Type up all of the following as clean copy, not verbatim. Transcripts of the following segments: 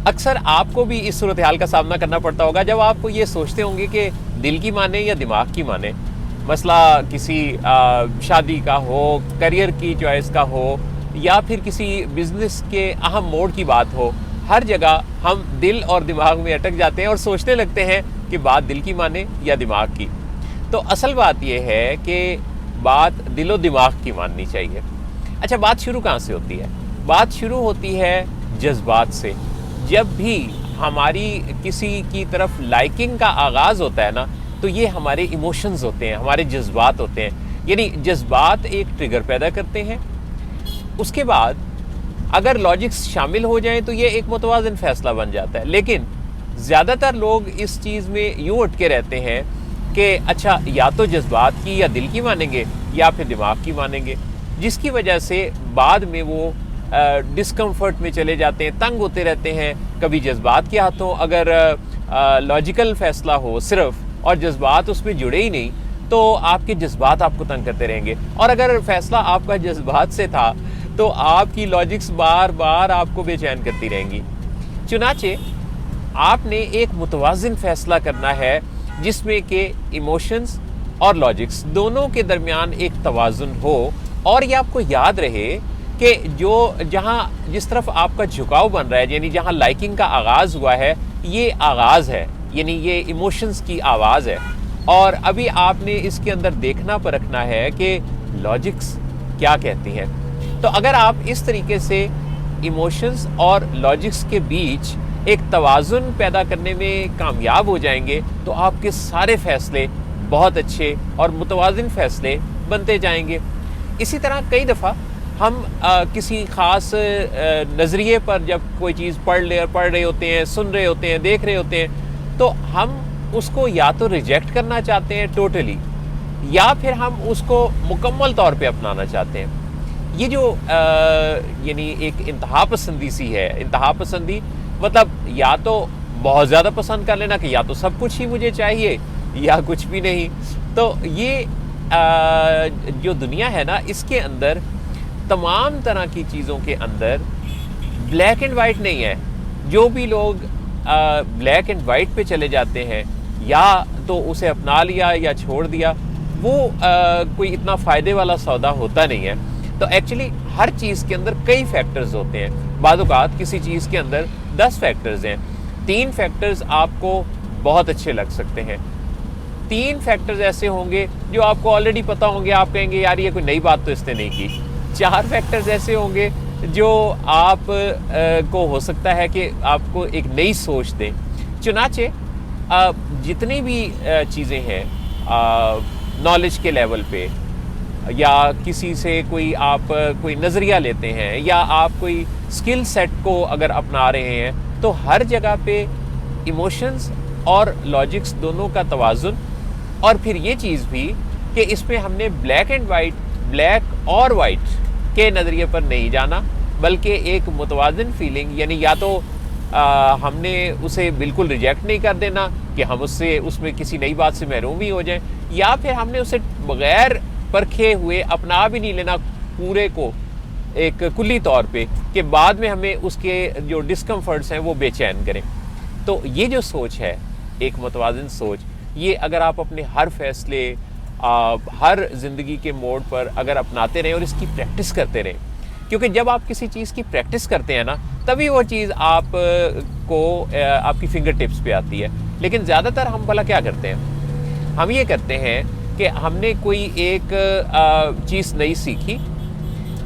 اکثر آپ کو بھی اس صورتحال کا سامنا کرنا پڑتا ہوگا جب آپ یہ سوچتے ہوں گے کہ دل کی مانے یا دماغ کی مانے. مسئلہ کسی شادی کا ہو، کریئر کی چوائس کا ہو، یا پھر کسی بزنس کے اہم موڑ کی بات ہو، ہر جگہ ہم دل اور دماغ میں اٹک جاتے ہیں اور سوچنے لگتے ہیں کہ بات دل کی مانے یا دماغ کی. تو اصل بات یہ ہے کہ بات دل و دماغ کی ماننی چاہیے. اچھا، بات شروع کہاں سے ہوتی ہے؟ بات شروع ہوتی ہے جذبات سے. جب بھی ہماری کسی کی طرف لائکنگ کا آغاز ہوتا ہے نا، تو یہ ہمارے ایموشنز ہوتے ہیں، ہمارے جذبات ہوتے ہیں. یعنی جذبات ایک ٹریگر پیدا کرتے ہیں. اس کے بعد اگر لاجکس شامل ہو جائیں تو یہ ایک متوازن فیصلہ بن جاتا ہے. لیکن زیادہ تر لوگ اس چیز میں یوں اٹکے رہتے ہیں کہ اچھا یا تو جذبات کی یا دل کی مانیں گے یا پھر دماغ کی مانیں گے، جس کی وجہ سے بعد میں وہ ڈسکمفرٹ میں چلے جاتے ہیں، تنگ ہوتے رہتے ہیں. کبھی جذبات کے ہاتھوں اگر لاجیکل فیصلہ ہو صرف اور جذبات اس میں جڑے ہی نہیں تو آپ کے جذبات آپ کو تنگ کرتے رہیں گے. اور اگر فیصلہ آپ کا جذبات سے تھا تو آپ کی لاجکس بار بار آپ کو بے چین کرتی رہیں گی. چنانچہ آپ نے ایک متوازن فیصلہ کرنا ہے جس میں کہ ایموشنز اور لاجکس دونوں کے درمیان ایک توازن ہو. اور یہ آپ کو یاد رہے کہ جس طرف آپ کا جھکاؤ بن رہا ہے، یعنی جہاں لائکنگ کا آغاز ہوا ہے، یہ آغاز ہے، یعنی یہ ایموشنز کی آواز ہے. اور ابھی آپ نے اس کے اندر دیکھنا پرکھنا ہے کہ لاجکس کیا کہتی ہیں. تو اگر آپ اس طریقے سے ایموشنز اور لاجکس کے بیچ ایک توازن پیدا کرنے میں کامیاب ہو جائیں گے تو آپ کے سارے فیصلے بہت اچھے اور متوازن فیصلے بنتے جائیں گے. اسی طرح کئی دفعہ ہم کسی خاص نظریے پر جب کوئی چیز پڑھ رہے ہوتے ہیں، سن رہے ہوتے ہیں، دیکھ رہے ہوتے ہیں، تو ہم اس کو یا تو ریجیکٹ کرنا چاہتے ہیں ٹوٹلی، یا پھر ہم اس کو مکمل طور پہ اپنانا چاہتے ہیں. یہ جو یعنی ایک انتہا پسندی سی ہے. انتہا پسندی مطلب یا تو بہت زیادہ پسند کر لینا کہ یا تو سب کچھ ہی مجھے چاہیے یا کچھ بھی نہیں. تو یہ جو دنیا ہے نا، اس کے اندر تمام طرح کی چیزوں کے اندر بلیک اینڈ وائٹ نہیں ہے. جو بھی لوگ بلیک اینڈ وائٹ پہ چلے جاتے ہیں، یا تو اسے اپنا لیا یا چھوڑ دیا، وہ کوئی اتنا فائدے والا سودا ہوتا نہیں ہے. تو ایکچولی ہر چیز کے اندر کئی فیکٹرز ہوتے ہیں. بعض اوقات کسی چیز کے اندر 10 فیکٹرز ہیں. 3 فیکٹرز آپ کو بہت اچھے لگ سکتے ہیں. 3 فیکٹرز ایسے ہوں گے جو آپ کو آلریڈی پتہ ہوں گے، آپ کہیں گے یار یہ کوئی نئی بات تو اس نے نہیں کی. 4 فیکٹرز ایسے ہوں گے جو آپ کو ہو سکتا ہے کہ آپ کو ایک نئی سوچ دیں. چنانچہ جتنی بھی چیزیں ہیں نالج کے لیول پہ، یا کسی سے آپ کوئی نظریہ لیتے ہیں، یا آپ کوئی سکل سیٹ کو اگر اپنا رہے ہیں، تو ہر جگہ پہ ایموشنز اور لاجکس دونوں کا توازن. اور پھر یہ چیز بھی کہ اس میں ہم نے بلیک اینڈ وائٹ، بلیک اور وائٹ کے نظریے پر نہیں جانا، بلکہ ایک متوازن فیلنگ، یعنی یا تو ہم نے اسے بالکل ریجیکٹ نہیں کر دینا کہ ہم اس میں کسی نئی بات سے محروم ہی ہو جائیں، یا پھر ہم نے اسے بغیر پرکھے ہوئے اپنا بھی نہیں لینا پورے کو ایک کلی طور پہ، کہ بعد میں ہمیں اس کے جو ڈسکمفرٹس ہیں وہ بے چین کریں. تو یہ جو سوچ ہے، ایک متوازن سوچ، یہ اگر آپ اپنے ہر فیصلے ہر زندگی کے موڑ پر اگر اپناتے رہیں اور اس کی پریکٹس کرتے رہیں، کیونکہ جب آپ کسی چیز کی پریکٹس کرتے ہیں نا، تبھی وہ چیز آپ کو آپ کی فنگر ٹپس پہ آتی ہے. لیکن زیادہ تر ہم بھلا کیا کرتے ہیں؟ ہم یہ کرتے ہیں کہ ہم نے کوئی ایک چیز نئی سیکھی،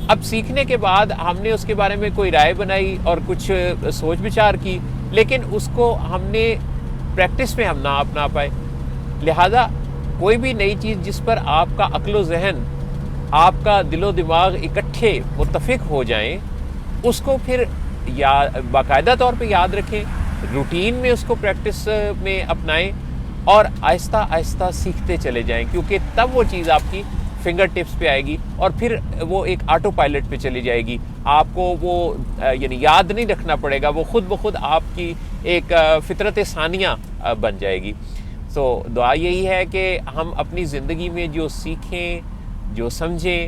اب سیکھنے کے بعد ہم نے اس کے بارے میں کوئی رائے بنائی اور کچھ سوچ بچار کی، لیکن اس کو ہم نے پریکٹس میں ہم نہ اپنا پائے. لہذا کوئی بھی نئی چیز جس پر آپ کا عقل و ذہن، آپ کا دل و دماغ اکٹھے متفق ہو جائیں، اس کو پھر باقاعدہ طور پہ یاد رکھیں، روٹین میں اس کو پریکٹس میں اپنائیں، اور آہستہ آہستہ سیکھتے چلے جائیں، کیونکہ تب وہ چیز آپ کی فنگر ٹپس پہ آئے گی اور پھر وہ ایک آٹو پائلٹ پہ چلی جائے گی. آپ کو وہ یعنی یاد نہیں رکھنا پڑے گا، وہ خود بخود آپ کی ایک فطرت ثانیہ بن جائے گی. سو دعا یہی ہے کہ ہم اپنی زندگی میں جو سیکھیں، جو سمجھیں،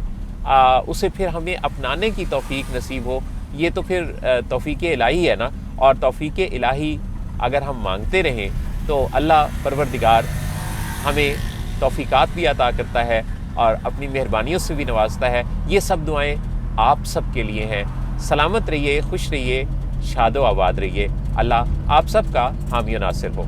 اسے پھر ہمیں اپنانے کی توفیق نصیب ہو. یہ تو پھر توفیق الہی ہے نا. اور توفیق الہی اگر ہم مانگتے رہیں تو اللہ پروردگار ہمیں توفیقات بھی عطا کرتا ہے اور اپنی مہربانیوں سے بھی نوازتا ہے۔ یہ سب دعائیں آپ سب کے لیے ہیں۔ سلامت رہیے، خوش رہیے، شاد و آباد رہیے۔ اللہ آپ سب کا حامی و ناصر ہو۔